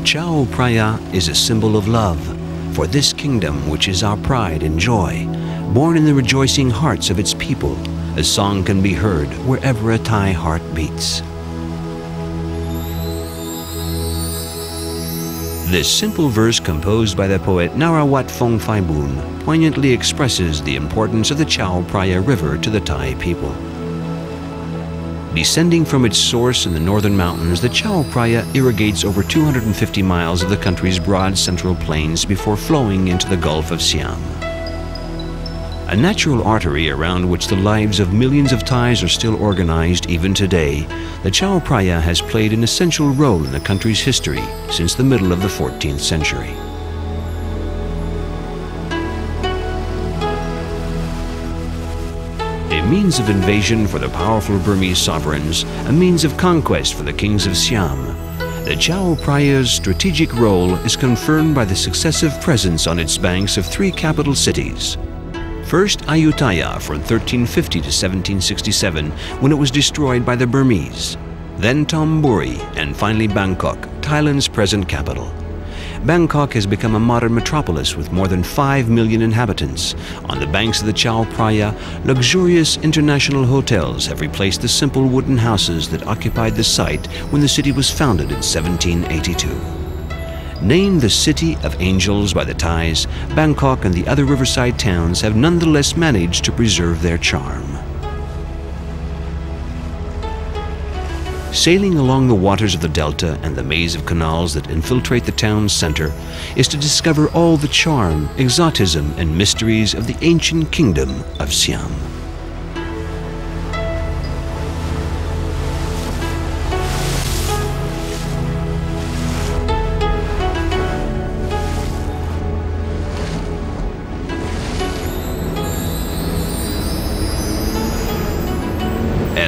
Chao Phraya is a symbol of love, for this kingdom which is our pride and joy, born in the rejoicing hearts of its people, a song can be heard wherever a Thai heart beats. This simple verse composed by the poet Narawat Phongphai poignantly expresses the importance of the Chao Phraya River to the Thai people. Descending from its source in the northern mountains, the Chao Phraya irrigates over 250 miles of the country's broad central plains before flowing into the Gulf of Siam. A natural artery around which the lives of millions of Thais are still organized even today, the Chao Phraya has played an essential role in the country's history since the middle of the 14th century. A means of invasion for the powerful Burmese sovereigns, a means of conquest for the kings of Siam, the Chao Phraya's strategic role is confirmed by the successive presence on its banks of three capital cities. First, Ayutthaya from 1350 to 1767, when it was destroyed by the Burmese. Then Thonburi, and finally Bangkok, Thailand's present capital. Bangkok has become a modern metropolis with more than 5 million inhabitants. On the banks of the Chao Phraya, luxurious international hotels have replaced the simple wooden houses that occupied the site when the city was founded in 1782. Named the City of Angels by the Thais, Bangkok and the other riverside towns have nonetheless managed to preserve their charm. Sailing along the waters of the delta and the maze of canals that infiltrate the town's center is to discover all the charm, exotism, and mysteries of the ancient kingdom of Siam.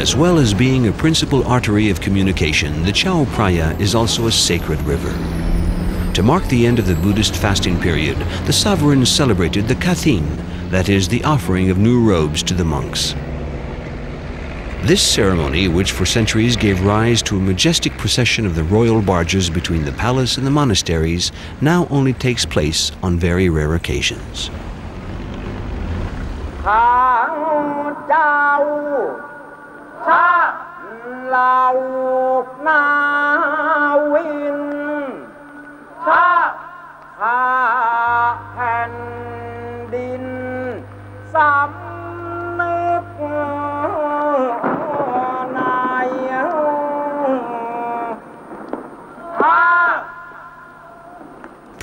As well as being a principal artery of communication, the Chao Phraya is also a sacred river. To mark the end of the Buddhist fasting period, the sovereigns celebrated the Kathin, that is, the offering of new robes to the monks. This ceremony, which for centuries gave rise to a majestic procession of the royal barges between the palace and the monasteries, now only takes place on very rare occasions.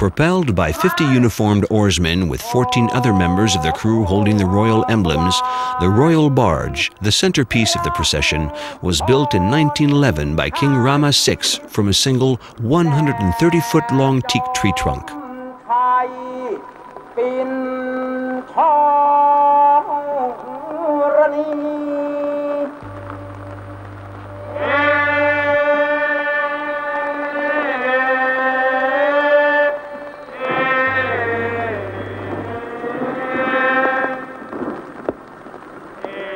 Propelled by 50 uniformed oarsmen with 14 other members of the crew holding the royal emblems, the royal barge, the centerpiece of the procession, was built in 1911 by King Rama VI from a single 130-foot-long teak tree trunk.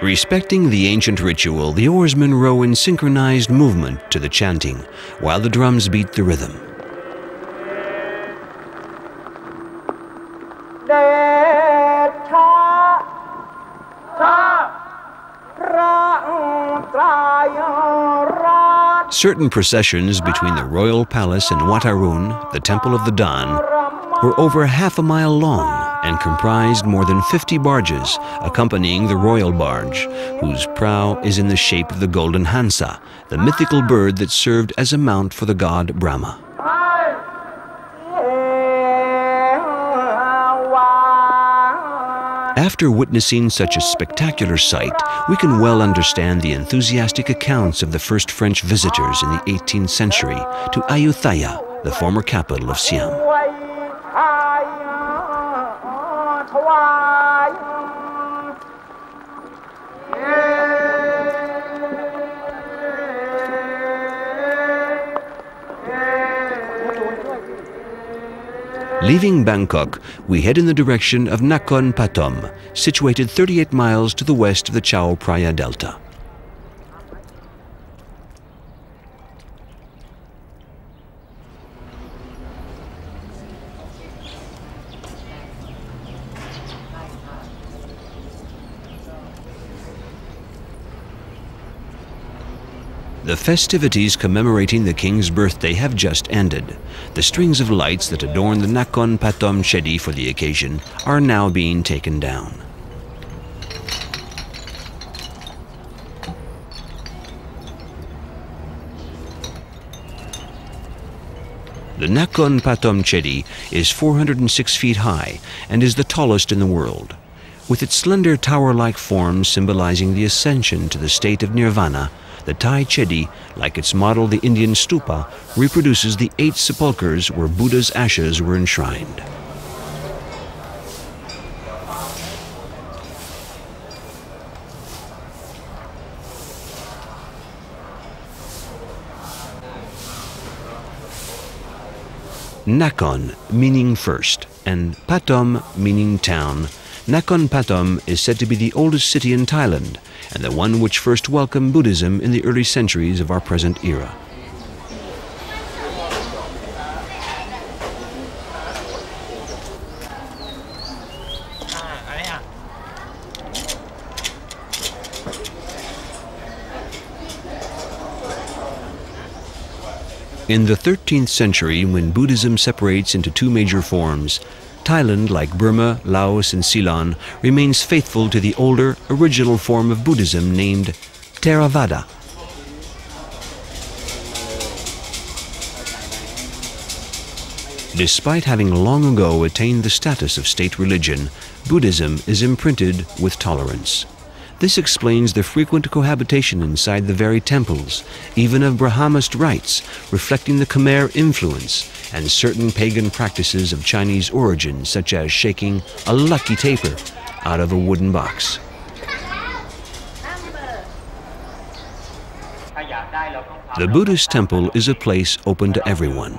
Respecting the ancient ritual, the oarsmen row in synchronized movement to the chanting, while the drums beat the rhythm. Certain processions between the royal palace and Wat Arun, the temple of the Don, were over half a mile long and comprised more than 50 barges accompanying the royal barge, whose prow is in the shape of the golden Hansa, the mythical bird that served as a mount for the god Brahma. After witnessing such a spectacular sight, we can well understand the enthusiastic accounts of the first French visitors in the 18th century to Ayutthaya, the former capital of Siam. Leaving Bangkok, we head in the direction of Nakhon Pathom, situated 38 miles to the west of the Chao Phraya Delta. The festivities commemorating the king's birthday have just ended. The strings of lights that adorn the Nakhon Pathom Chedi for the occasion are now being taken down. The Nakhon Pathom Chedi is 406 feet high and is the tallest in the world. With its slender tower-like form symbolizing the ascension to the state of nirvana, the Thai Chedi, like its model the Indian stupa, reproduces the 8 sepulchres where Buddha's ashes were enshrined. Nakhon, meaning first, and Pathom, meaning town. Nakhon Pathom is said to be the oldest city in Thailand, and the one which first welcomed Buddhism in the early centuries of our present era. In the 13th century, when Buddhism separates into 2 major forms, Thailand, like Burma, Laos, and Ceylon, remains faithful to the older, original form of Buddhism named Theravada. Despite having long ago attained the status of state religion, Buddhism is imprinted with tolerance. This explains the frequent cohabitation inside the very temples, even of Brahmist rites, reflecting the Khmer influence, and certain pagan practices of Chinese origin, such as shaking a lucky taper out of a wooden box. The Buddhist temple is a place open to everyone.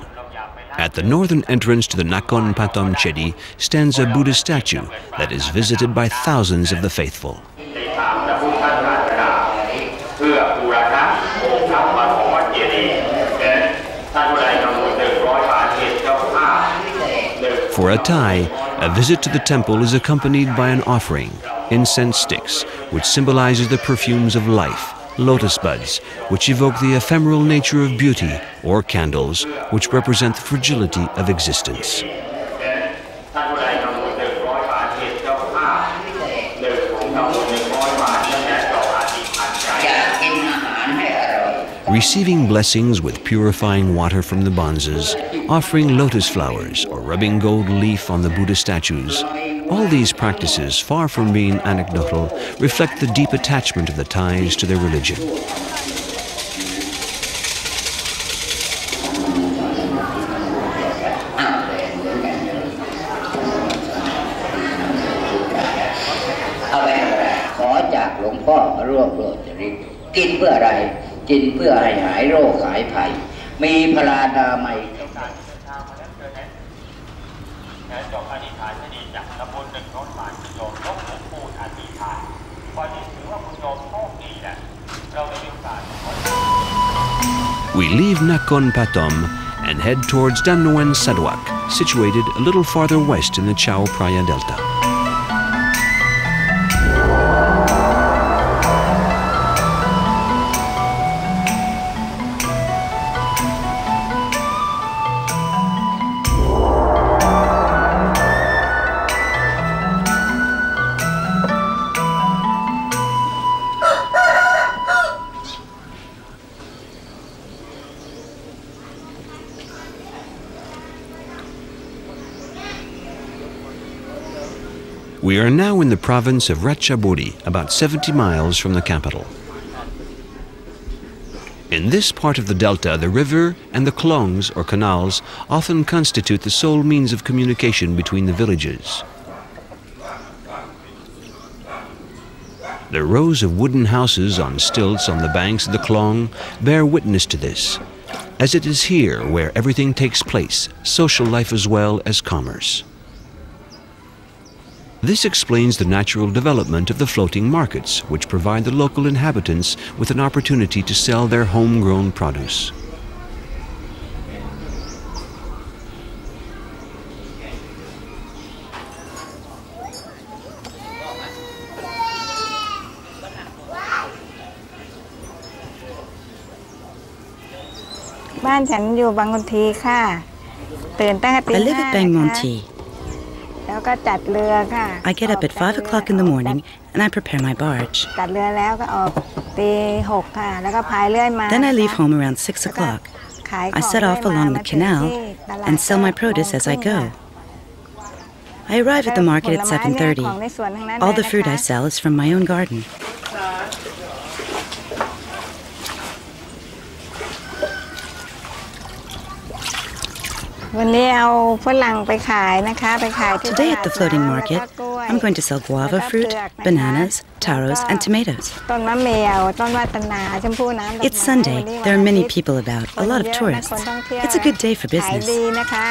At the northern entrance to the Nakhon Pathom Chedi stands a Buddha statue that is visited by thousands of the faithful. For a Thai, a visit to the temple is accompanied by an offering, incense sticks, which symbolizes the perfumes of life, lotus buds, which evoke the ephemeral nature of beauty, or candles, which represent the fragility of existence. Receiving blessings with purifying water from the bonzes, offering lotus flowers, or rubbing gold leaf on the Buddha statues, all these practices, far from being anecdotal, reflect the deep attachment of the Thais to their religion. We leave Nakhon Pathom and head towards Damnoen Sarawak, situated a little farther west in the Chao Phraya Delta. We are now in the province of Ratchaburi, about 70 miles from the capital. In this part of the delta, the river and the klongs, or canals, often constitute the sole means of communication between the villages. The rows of wooden houses on stilts on the banks of the klong bear witness to this, as it is here where everything takes place, social life as well as commerce. This explains the natural development of the floating markets, which provide the local inhabitants with an opportunity to sell their homegrown produce. บ้านฉันอยู่บางคนทีค่ะตื่นตั้งแต่ตี I live at Bangkok. แล้วก็จัดเรือค่ะ I get up at 5 o'clock in the morning and I prepare my barge. จัดเรือแล้วก็ออกตี6ค่ะแล้วก็พายเรือมา Then I leave home around 6 o'clock. I set off along the canal and sell my produce as I go. I arrive at the market at 7:30. All the fruit I sell is from my own garden. วันนี้เอาฝรั่งไปขายนะคะไปขายที่ Today at the floating market, I'm going to sell guava fruit, bananas, taros, and tomatoes. ต้นมะเมียวต้นวาตนาชมพู่น้ำ It's Sunday. There are many people about, a lot of tourists. It's a good day for ขาย business. ดีนะคะ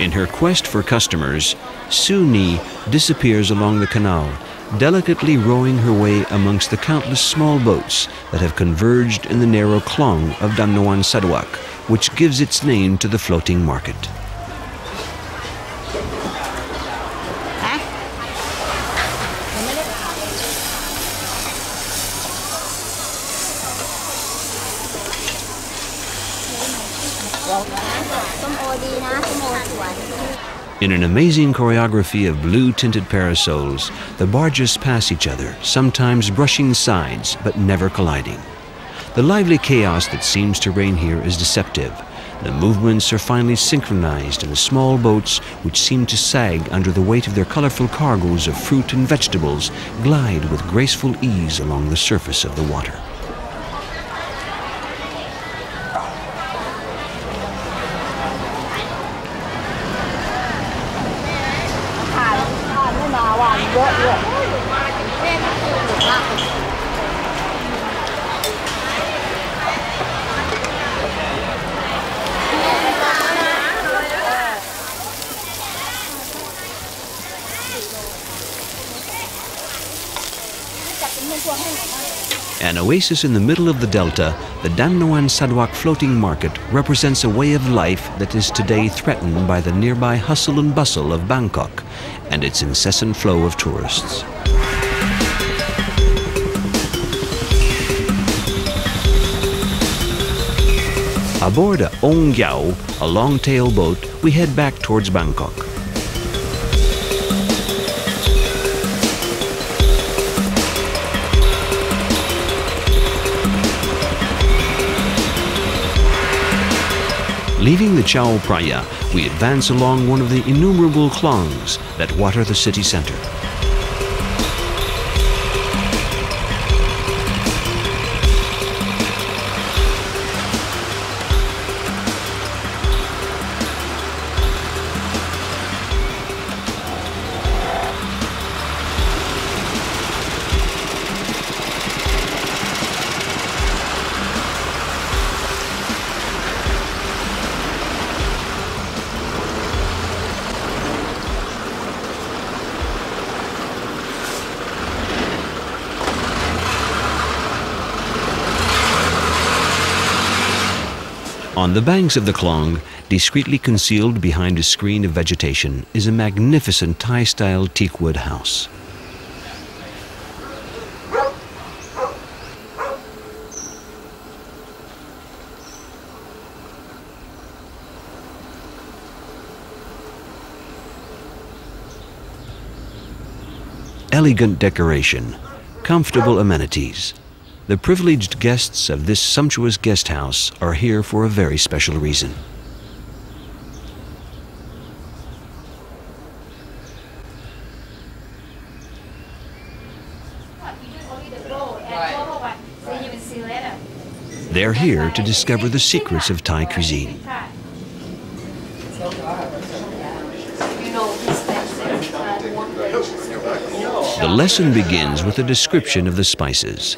In her quest for customers, Su Ni disappears along the canal, delicately rowing her way amongst the countless small boats that have converged in the narrow clong of Dannoan Sarawak, which gives its name to the floating market. In an amazing choreography of blue-tinted parasols, the barges pass each other, sometimes brushing sides but never colliding. The lively chaos that seems to reign here is deceptive. The movements are finally synchronized, and the small boats, which seem to sag under the weight of their colorful cargoes of fruit and vegetables, glide with graceful ease along the surface of the water. An oasis in the middle of the delta, the Dannoan Sarawak floating market represents a way of life that is today threatened by the nearby hustle and bustle of Bangkok and its incessant flow of tourists. Aboard a Ong Gyao, a long-tail boat, we head back towards Bangkok. Leaving the Chao Phraya, we advance along one of the innumerable klongs that water the city center. On the banks of the Klong, discreetly concealed behind a screen of vegetation, is a magnificent Thai-style teakwood house. Elegant decoration, comfortable amenities. The privileged guests of this sumptuous guest house are here for a very special reason. They're here to discover the secrets of Thai cuisine. The lesson begins with a description of the spices.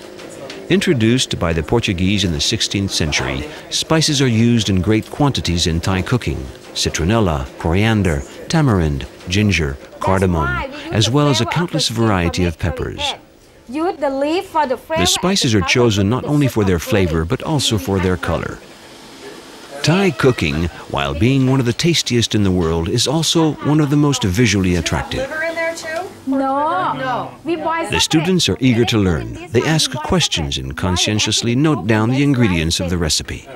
Introduced by the Portuguese in the 16th century, spices are used in great quantities in Thai cooking: citronella, coriander, tamarind, ginger, cardamom, as well as a countless variety of peppers. The spices are chosen not only for their flavor, but also for their color. Thai cooking, while being one of the tastiest in the world, is also one of the most visually attractive. No. The students are eager to learn. They ask questions and conscientiously note down the ingredients of the recipe.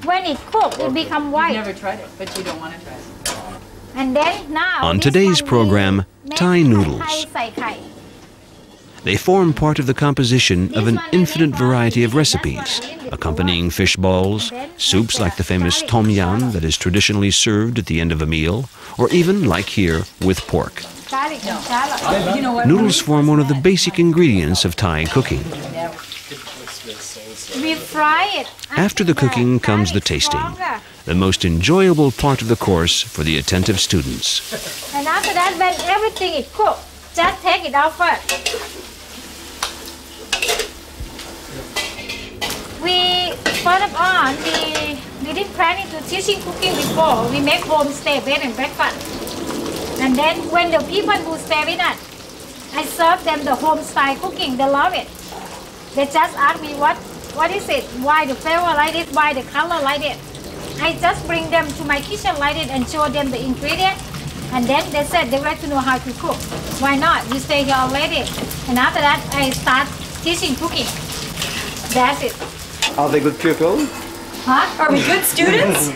When it cooks, it becomes white. You've never tried it, but you don't want to try it. And then now, On today's program, Thai noodles. They form part of the composition of an infinite variety of recipes, accompanying fish balls, soups like the famous tom yam that is traditionally served at the end of a meal, or even, like here, with pork. Noodles form one of the basic ingredients of Thai cooking. We fry it. After the cooking comes the tasting, the most enjoyable part of the course for the attentive students. And after that, when everything is cooked, just take it out first. First of all, we didn't plan into teaching cooking before. We make homestay bed and breakfast. And then when the people who stay with us, I serve them the home style cooking. They love it. They just ask me what is it? Why the flavor like this? Why the color like it? I just bring them to my kitchen like it and show them the ingredients. And then they said they like to know how to cook. Why not? You stay here already. And after that, I start teaching cooking. That's it. Are they good pupils? Huh? Are we good students? You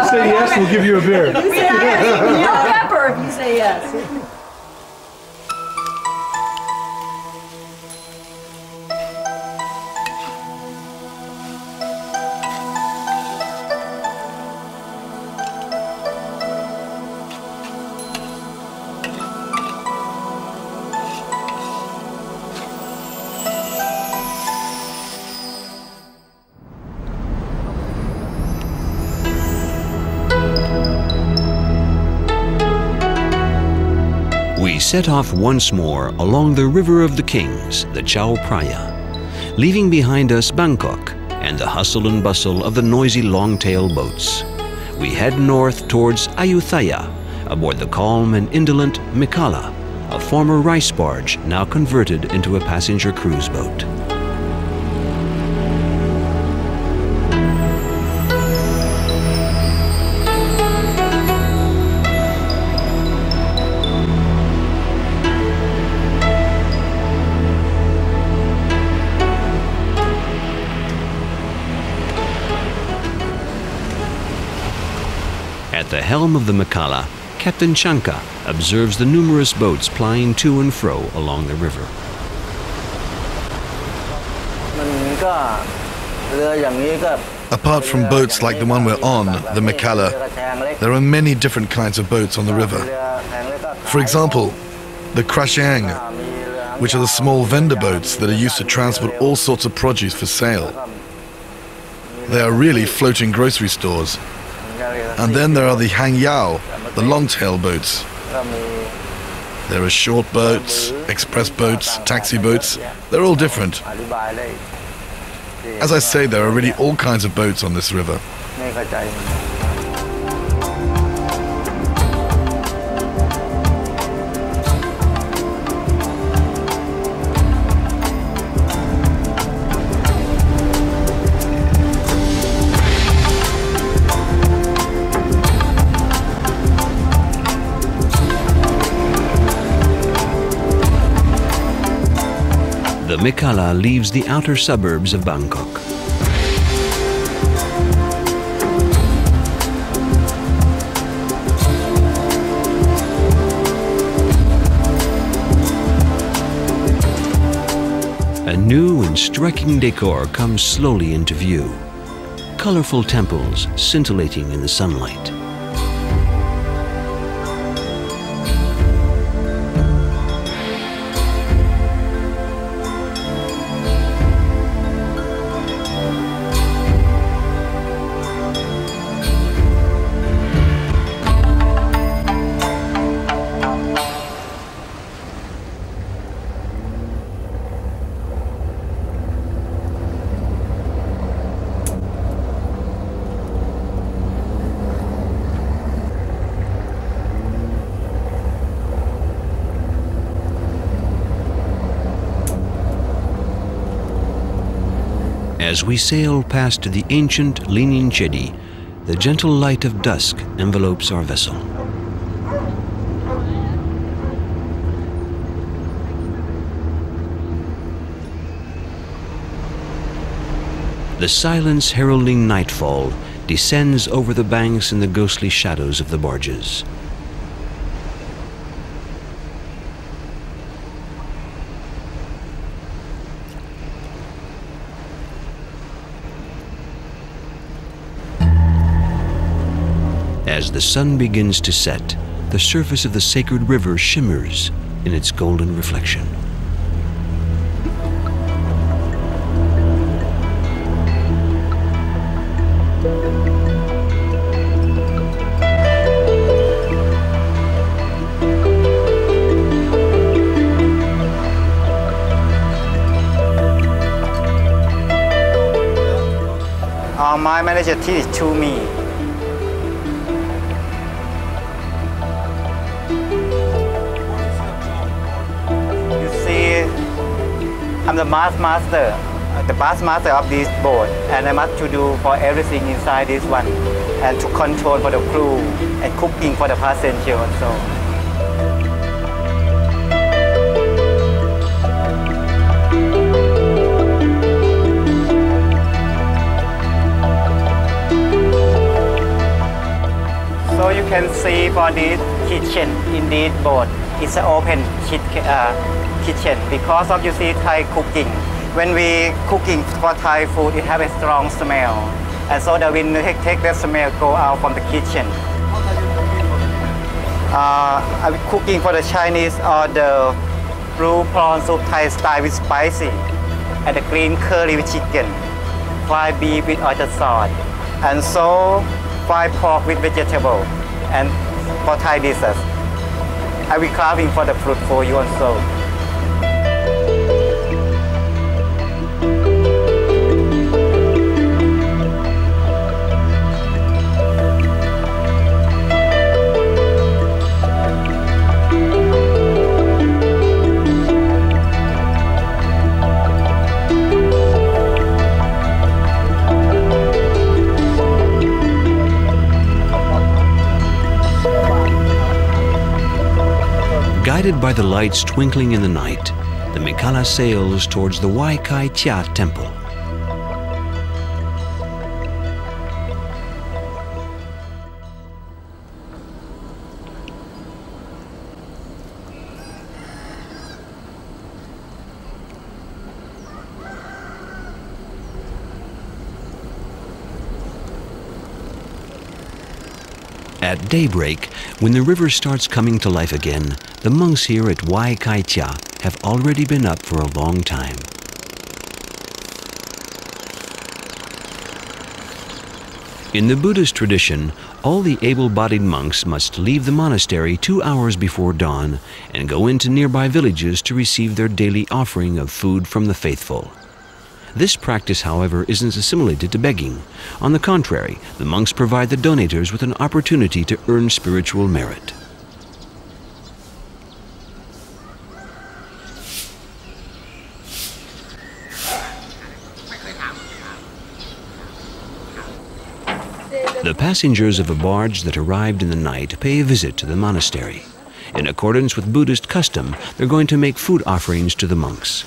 say yes, we'll give you a beer. You say yes. Yell pepper if you say yes. We set off once more along the River of the Kings, the Chao Phraya, leaving behind us Bangkok and the hustle and bustle of the noisy long-tail boats. We head north towards Ayutthaya aboard the calm and indolent Mekhala, a former rice barge now converted into a passenger cruise boat. At the helm of the Mekhala, Captain Chanka observes the numerous boats plying to and fro along the river. Apart from boats like the one we're on, the Mekhala, there are many different kinds of boats on the river. For example, the krashang, which are the small vendor boats that are used to transport all sorts of produce for sale. They are really floating grocery stores. And then there are the hangyao, the long-tail boats. There are short boats, express boats, taxi boats. They're all different. As I say, there are really all kinds of boats on this river. The Mekhala leaves the outer suburbs of Bangkok. A new and striking decor comes slowly into view. Colorful temples scintillating in the sunlight. As we sail past the ancient leaning jetty, the gentle light of dusk envelopes our vessel. The silence heralding nightfall descends over the banks in the ghostly shadows of the barges. As the sun begins to set, the surface of the sacred river shimmers in its golden reflection. My manager teach to me. You see, I'm the master of this boat, and I must to do for everything inside this one, and to control for the crew and cooking for the passenger also. So you can see for this kitchen in this boat, it's an open kitchen because of you see Thai cooking. When we cooking for Thai food, it have a strong smell, and so the wind take that smell go out from the kitchen. I'm cooking for the Chinese or the blue prawn soup Thai style with spicy, and the green curry with chicken, fried beef with oyster sauce, and so fried pork with vegetable, and for Thai dishes. I will carving for the fruit for you also. Guided by the lights twinkling in the night, the Mekhala sails towards the Wai Kai Tia temple. At daybreak, when the river starts coming to life again, the monks here at Wai Kai Tia have already been up for a long time. In the Buddhist tradition, all the able-bodied monks must leave the monastery 2 hours before dawn and go into nearby villages to receive their daily offering of food from the faithful. This practice, however, isn't assimilated to begging. On the contrary, the monks provide the donators with an opportunity to earn spiritual merit. The passengers of a barge that arrived in the night pay a visit to the monastery. In accordance with Buddhist custom, they're going to make food offerings to the monks.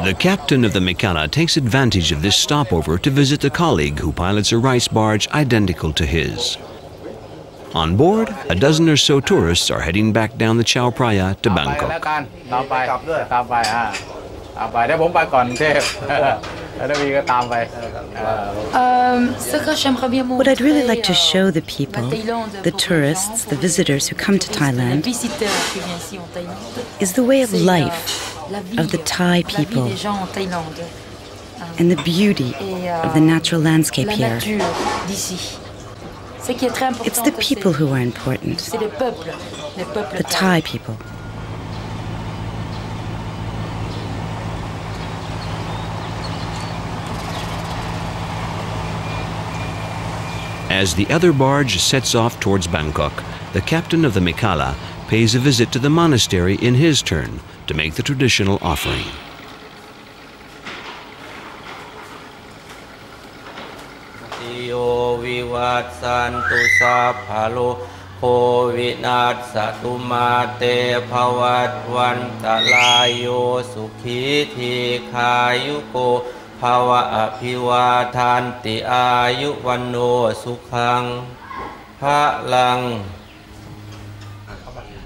The captain of the Mekhala takes advantage of this stopover to visit a colleague who pilots a rice barge identical to his. On board, a dozen or so tourists are heading back down the Chao Phraya to Bangkok. What I'd really like to show the people, the tourists, the visitors who come to Thailand, is the way of life of the Thai people and the beauty of the natural landscape here. It's the people who are important, the Thai people. As the other barge sets off towards Bangkok, the captain of the Mekhala pays a visit to the monastery in his turn to make the traditional offering.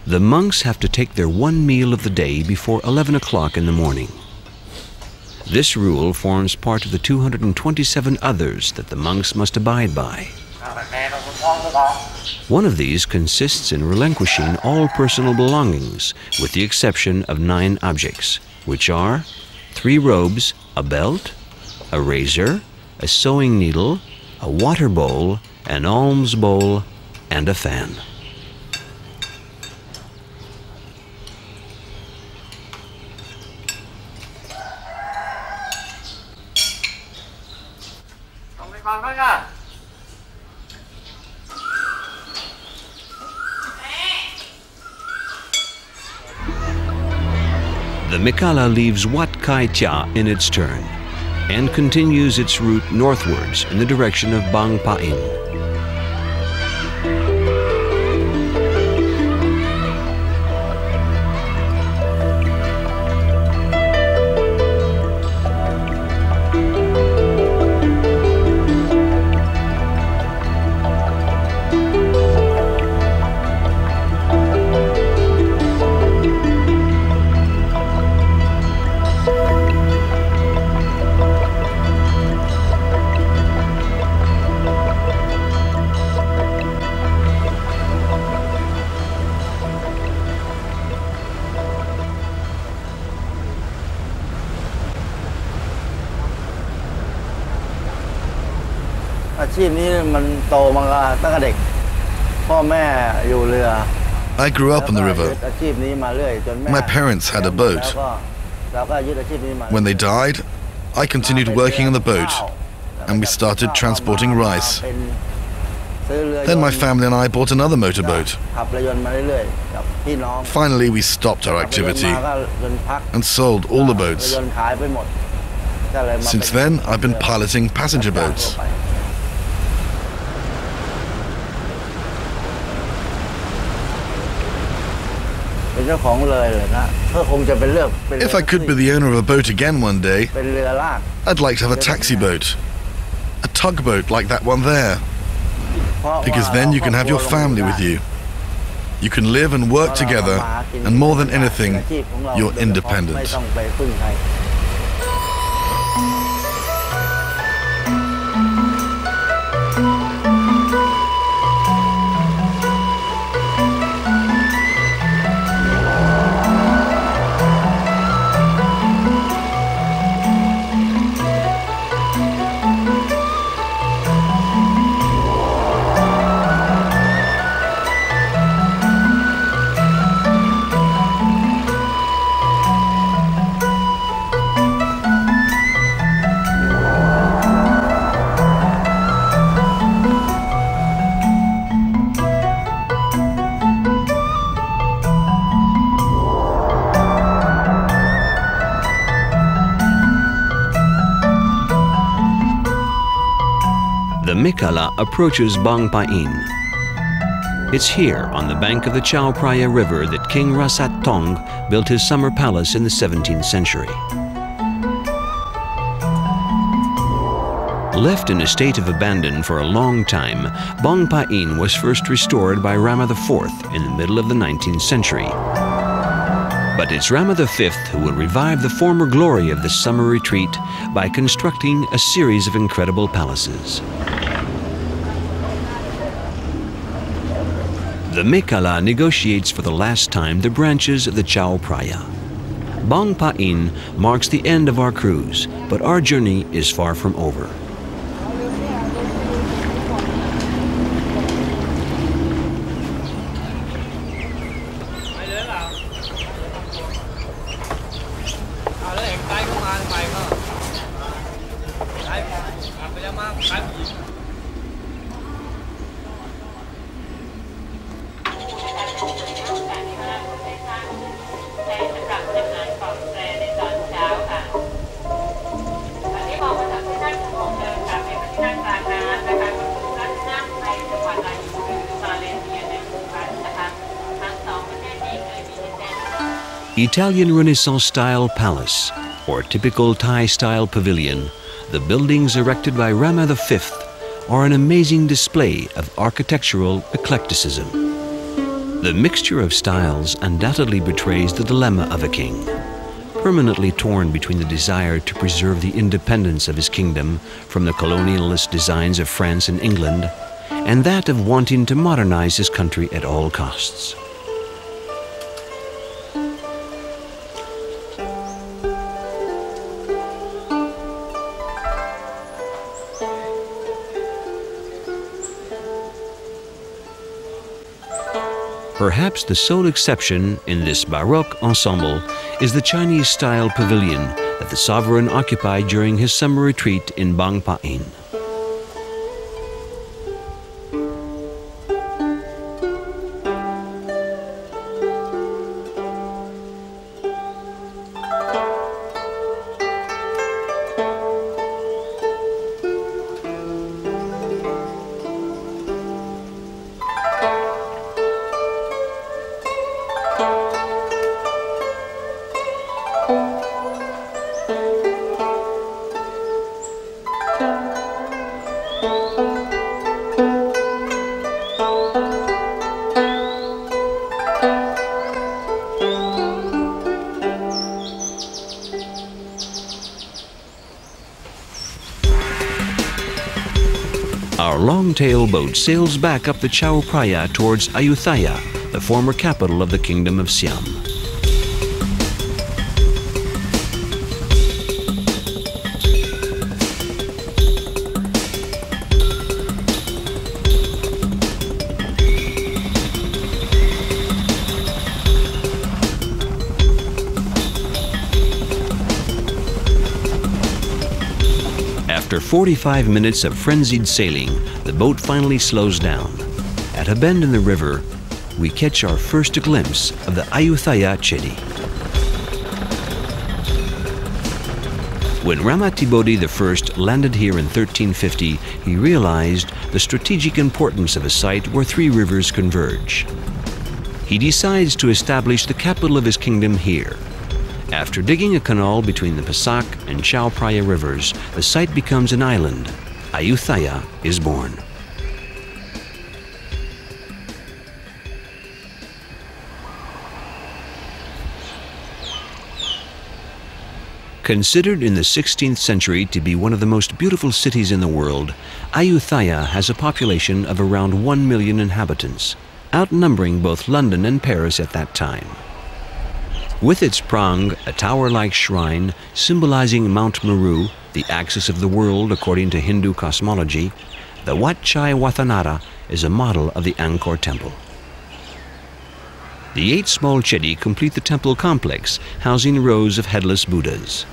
The monks have to take their one meal of the day before 11 o'clock in the morning. This rule forms part of the 227 others that the monks must abide by. One of these consists in relinquishing all personal belongings, with the exception of 9 objects, which are 3 robes, a belt, a razor, a sewing needle, a water bowl, an alms bowl, and a fan. The Mekhala leaves Wat Khai Cha in its turn and continues its route northwards in the direction of Bang Pa In. I grew up on the river. My parents had a boat. When they died, I continued working on the boat, and we started transporting rice. Then my family and I bought another motorboat. Finally, we stopped our activity and sold all the boats. Since then, I've been piloting passenger boats. If I could be the owner of a boat again one day, I'd like to have a taxi boat, a tugboat like that one there, because then you can have your family with you. You can live and work together, and more than anything, you're independent. The Mekhala approaches Bang Pa In. It's here, on the bank of the Chao Phraya River, that King Rasat Tong built his summer palace in the 17th century. Left in a state of abandon for a long time, Bang Pa-in was first restored by Rama IV in the middle of the 19th century. But it's Rama V who will revive the former glory of this summer retreat by constructing a series of incredible palaces. The Mekhala negotiates for the last time the branches of the Chao Phraya. Bang Pa-in marks the end of our cruise, but our journey is far from over. Italian Renaissance-style palace, or typical Thai-style pavilion, the buildings erected by Rama V are an amazing display of architectural eclecticism. The mixture of styles undoubtedly betrays the dilemma of a king, permanently torn between the desire to preserve the independence of his kingdom from the colonialist designs of France and England, and that of wanting to modernize his country at all costs. Perhaps the sole exception in this Baroque ensemble is the Chinese-style pavilion that the sovereign occupied during his summer retreat in Bang Pa-in. Our long-tail boat sails back up the Chao Phraya towards Ayutthaya, the former capital of the Kingdom of Siam. After 45 minutes of frenzied sailing, the boat finally slows down. At a bend in the river, we catch our first glimpse of the Ayutthaya Chedi. When Rama Tibodi I landed here in 1350, he realized the strategic importance of a site where three rivers converge. He decides to establish the capital of his kingdom here. After digging a canal between the Pasak and Chao Phraya rivers, the site becomes an island. Ayutthaya is born. Considered in the 16th century to be one of the most beautiful cities in the world, Ayutthaya has a population of around 1 million inhabitants, outnumbering both London and Paris at that time. With its prang, a tower-like shrine symbolizing Mount Meru, the axis of the world according to Hindu cosmology, the Wat Chai Wathanara is a model of the Angkor temple. The 8 small chedi complete the temple complex, housing rows of headless Buddhas.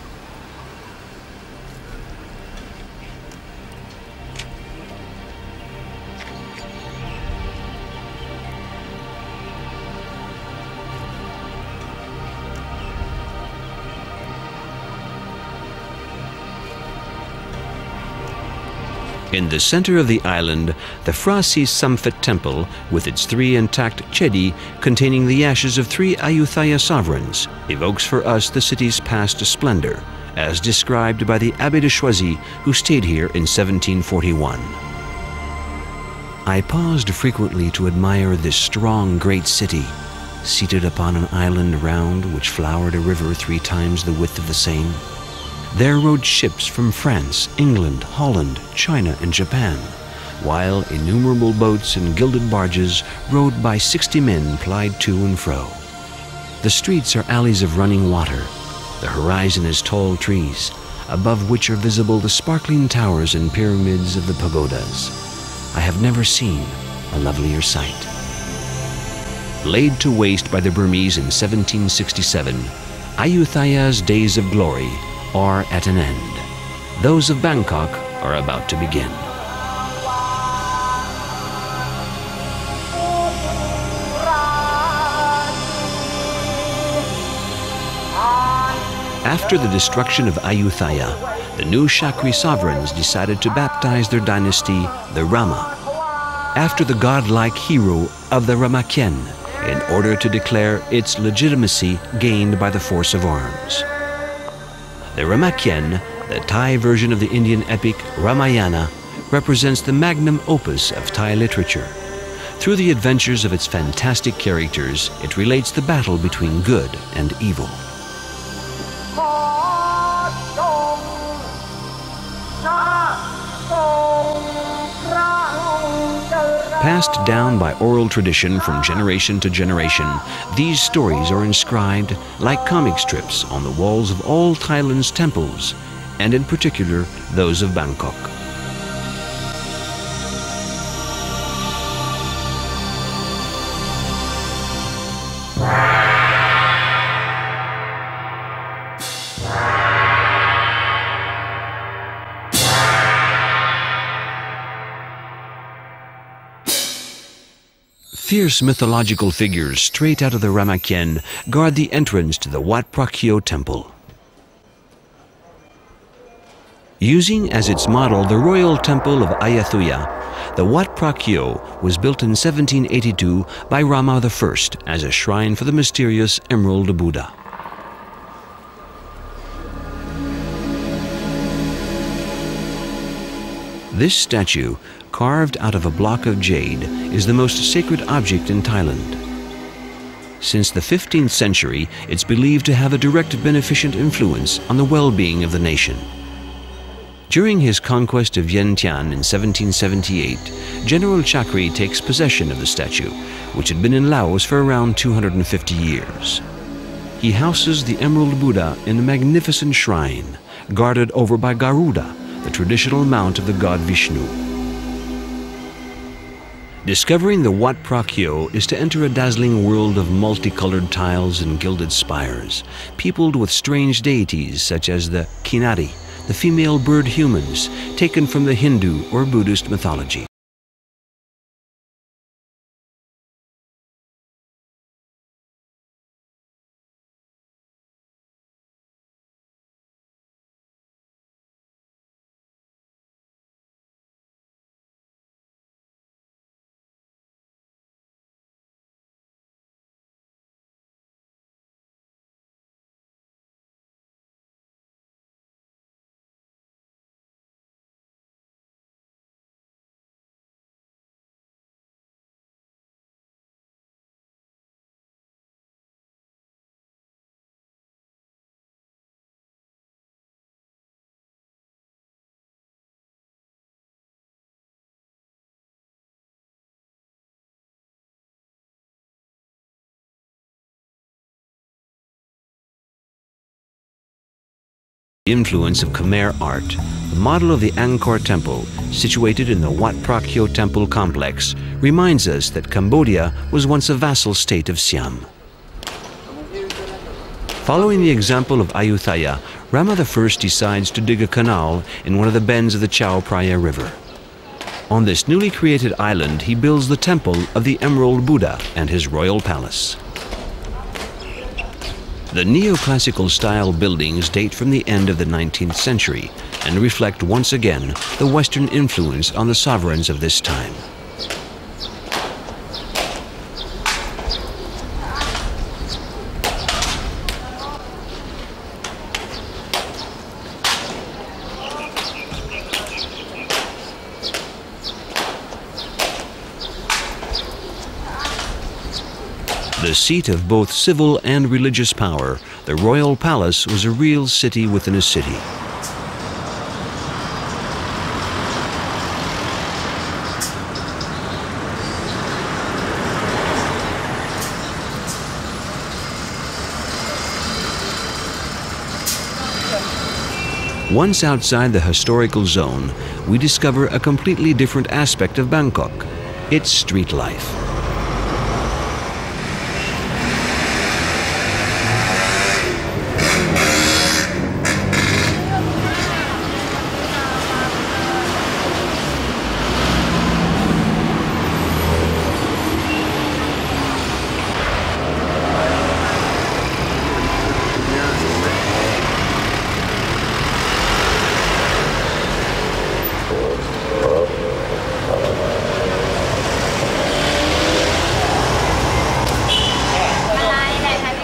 In the center of the island, the Frasi Samphit temple, with its 3 intact chedi containing the ashes of 3 Ayutthaya sovereigns, evokes for us the city's past splendor as described by the Abbé de Choisy, who stayed here in 1741. I paused frequently to admire this strong, great city, seated upon an island round which flowered a river 3 times the width of the Seine. There rode ships from France, England, Holland, China, and Japan, while innumerable boats and gilded barges rowed by 60 men plied to and fro. The streets are alleys of running water. The horizon is tall trees, above which are visible the sparkling towers and pyramids of the pagodas. I have never seen a lovelier sight. Laid to waste by the Burmese in 1767, Ayutthaya's days of glory are at an end. Those of Bangkok are about to begin. After the destruction of Ayutthaya, the new Chakri sovereigns decided to baptize their dynasty the Rama, after the godlike hero of the Ramakien, in order to declare its legitimacy gained by the force of arms. The Ramakien, the Thai version of the Indian epic Ramayana, represents the magnum opus of Thai literature. Through the adventures of its fantastic characters, it relates the battle between good and evil. Passed down by oral tradition from generation to generation, these stories are inscribed like comic strips on the walls of all Thailand's temples, and in particular those of Bangkok. Fierce mythological figures straight out of the Ramakien guard the entrance to the Wat Phra temple. Using as its model the royal temple of Ayutthaya, the Wat Phra was built in 1782 by Rama I as a shrine for the mysterious Emerald Buddha. This statue, carved out of a block of jade, is the most sacred object in Thailand. Since the 15th century, it's believed to have a direct beneficent influence on the well-being of the nation. During his conquest of Vientiane in 1778, General Chakri takes possession of the statue, which had been in Laos for around 250 years. He houses the Emerald Buddha in a magnificent shrine, guarded over by Garuda, the traditional mount of the god Vishnu. Discovering the Wat Phra is to enter a dazzling world of multicolored tiles and gilded spires, peopled with strange deities such as the Kinari, the female bird humans, taken from the Hindu or Buddhist mythology. The influence of Khmer art, the model of the Angkor Temple, situated in the Wat Phra temple complex, reminds us that Cambodia was once a vassal state of Siam. Following the example of Ayutthaya, Rama I decides to dig a canal in one of the bends of the Chao Phraya River. On this newly created island, he builds the temple of the Emerald Buddha and his royal palace. The neoclassical style buildings date from the end of the 19th century and reflect once again the Western influence on the sovereigns of this time. The seat of both civil and religious power, the royal palace was a real city within a city. Once outside the historical zone, we discover a completely different aspect of Bangkok, its street life.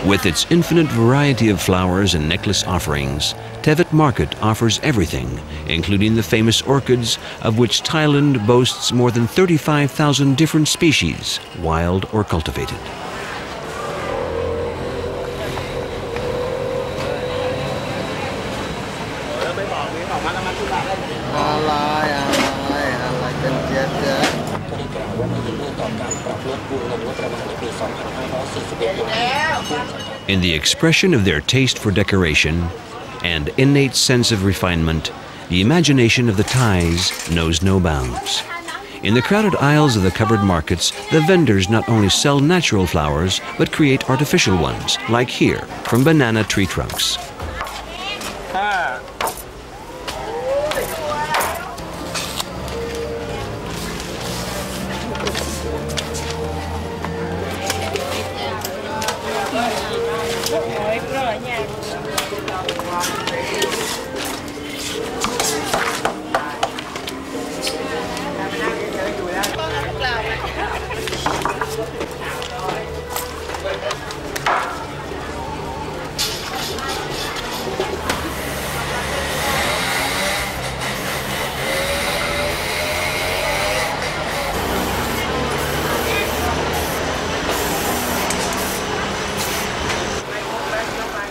With its infinite variety of flowers and necklace offerings, Tevet Market offers everything, including the famous orchids, of which Thailand boasts more than 35,000 different species, wild or cultivated. In the expression of their taste for decoration and innate sense of refinement, the imagination of the Thais knows no bounds. In the crowded aisles of the covered markets, the vendors not only sell natural flowers, but create artificial ones, like here, from banana tree trunks.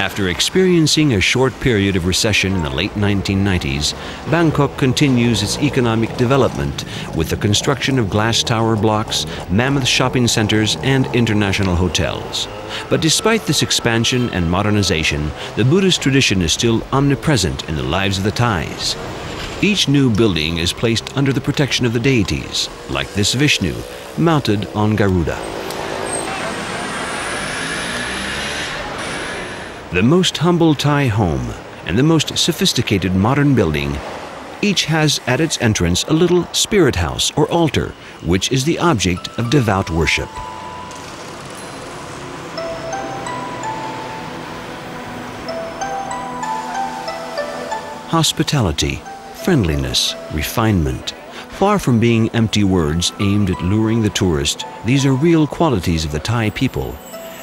After experiencing a short period of recession in the late 1990s, Bangkok continues its economic development with the construction of glass tower blocks, mammoth shopping centers, and international hotels. But despite this expansion and modernization, the Buddhist tradition is still omnipresent in the lives of the Thais. Each new building is placed under the protection of the deities, like this Vishnu, mounted on Garuda. The most humble Thai home and the most sophisticated modern building, each has at its entrance a little spirit house or altar, which is the object of devout worship. Hospitality, friendliness, refinement. Far from being empty words aimed at luring the tourist, these are real qualities of the Thai people,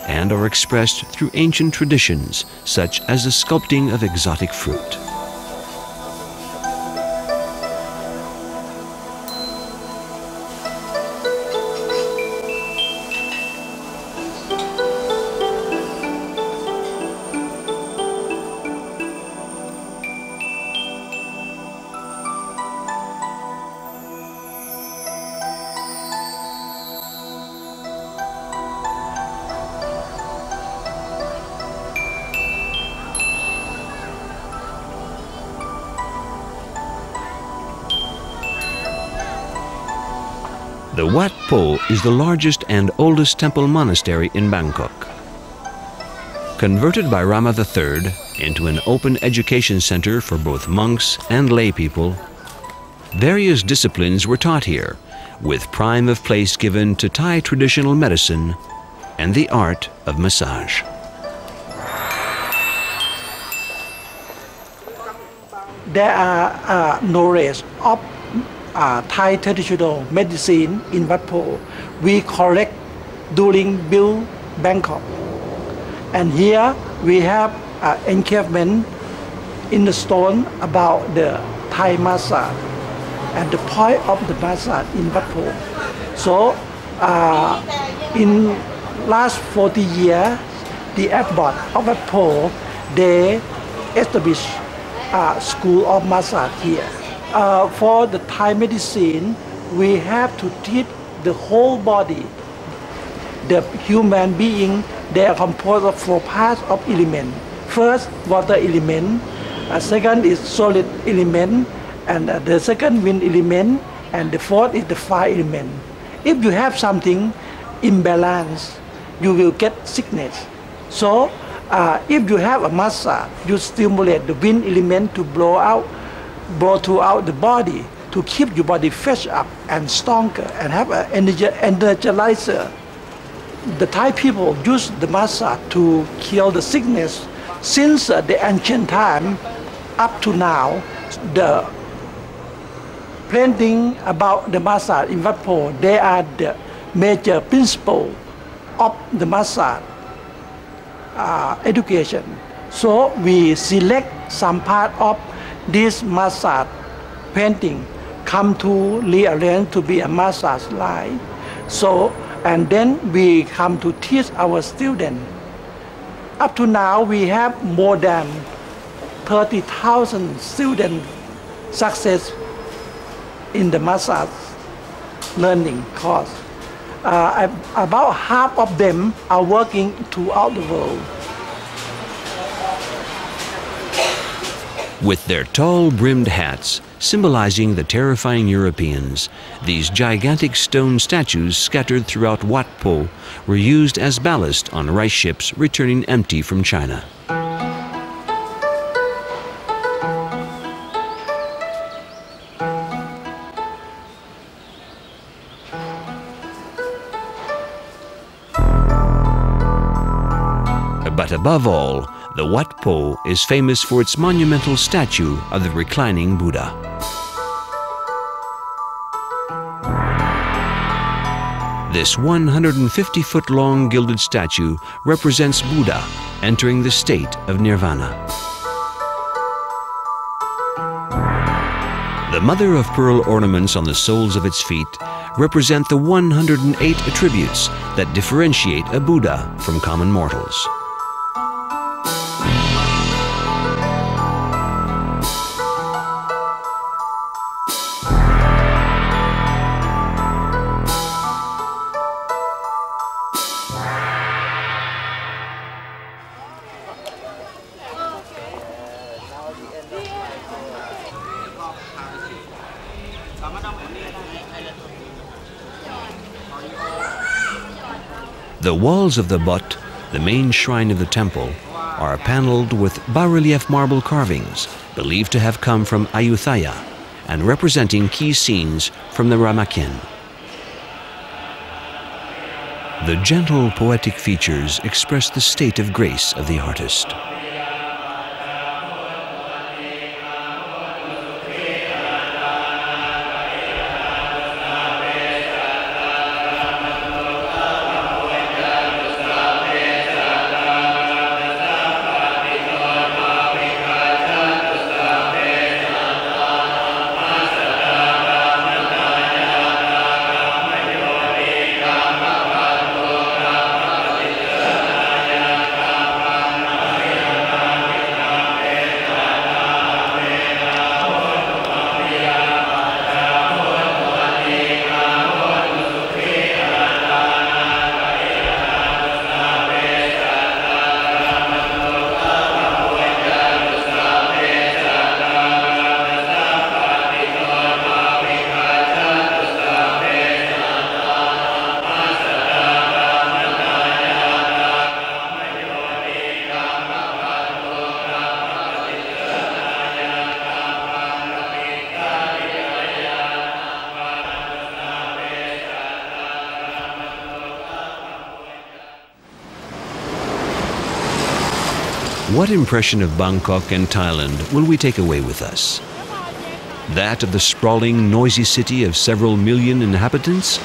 and are expressed through ancient traditions, such as the sculpting of exotic fruit. The Wat Po is the largest and oldest temple monastery in Bangkok. Converted by Rama III into an open education center for both monks and lay people, various disciplines were taught here, with prime of place given to Thai traditional medicine and the art of massage. There are knowledge of Thai traditional medicine in Wat Po. We collect during build Bangkok. And here we have engravement in the stone about the Thai massage and the point of the massage in Wat Po. So in last 40 years, the abbot of Wat Phou, they established a school of massage here. For the Thai medicine, we have to treat the whole body. The human being, they are composed of 4 parts of element. First, water element. Second is solid element. And the second, wind element. And the fourth is the fire element. If you have something imbalance, you will get sickness. So, if you have a massage, you stimulate the wind element to blow throughout the body to keep your body fresh up and stronger and have an energizer. The Thai people use the massage to kill the sickness. Since the ancient time up to now, the planting about the massage in Wat Phou, they are the major principle of the massage education. So we select some part of this massage painting, come to rearrange to be a massage line. So, and then we come to teach our students. Up to now, we have more than 30,000 students success in the massage learning course. About half of them are working throughout the world. With their tall brimmed hats, symbolizing the terrifying Europeans, these gigantic stone statues scattered throughout Wat Phou were used as ballast on rice ships returning empty from China. But above all, the Wat Phou is famous for its monumental statue of the reclining Buddha. This 150-foot-long gilded statue represents Buddha entering the state of nirvana. The mother-of-pearl ornaments on the soles of its feet represent the 108 attributes that differentiate a Buddha from common mortals. The walls of the Butt, the main shrine of the temple, are paneled with bas-relief marble carvings believed to have come from Ayutthaya and representing key scenes from the Ramakien. The gentle poetic features express the state of grace of the artist. What impression of Bangkok and Thailand will we take away with us? That of the sprawling, noisy city of several million inhabitants?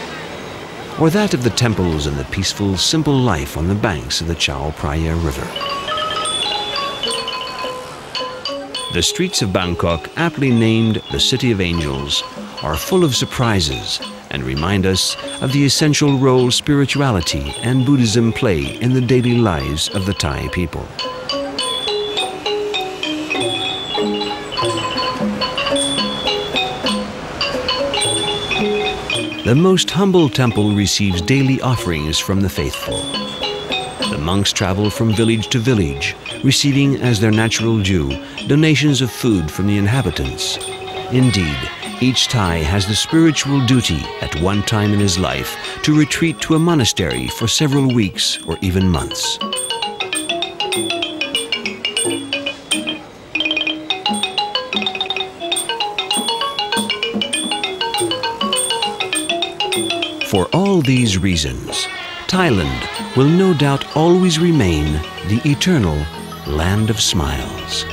Or that of the temples and the peaceful, simple life on the banks of the Chao Phraya River? The streets of Bangkok, aptly named the City of Angels, are full of surprises, and remind us of the essential role spirituality and Buddhism play in the daily lives of the Thai people. The most humble temple receives daily offerings from the faithful. The monks travel from village to village, receiving as their natural due donations of food from the inhabitants. Indeed, each Thai has the spiritual duty at one time in his life to retreat to a monastery for several weeks or even months. For all these reasons, Thailand will no doubt always remain the eternal land of smiles.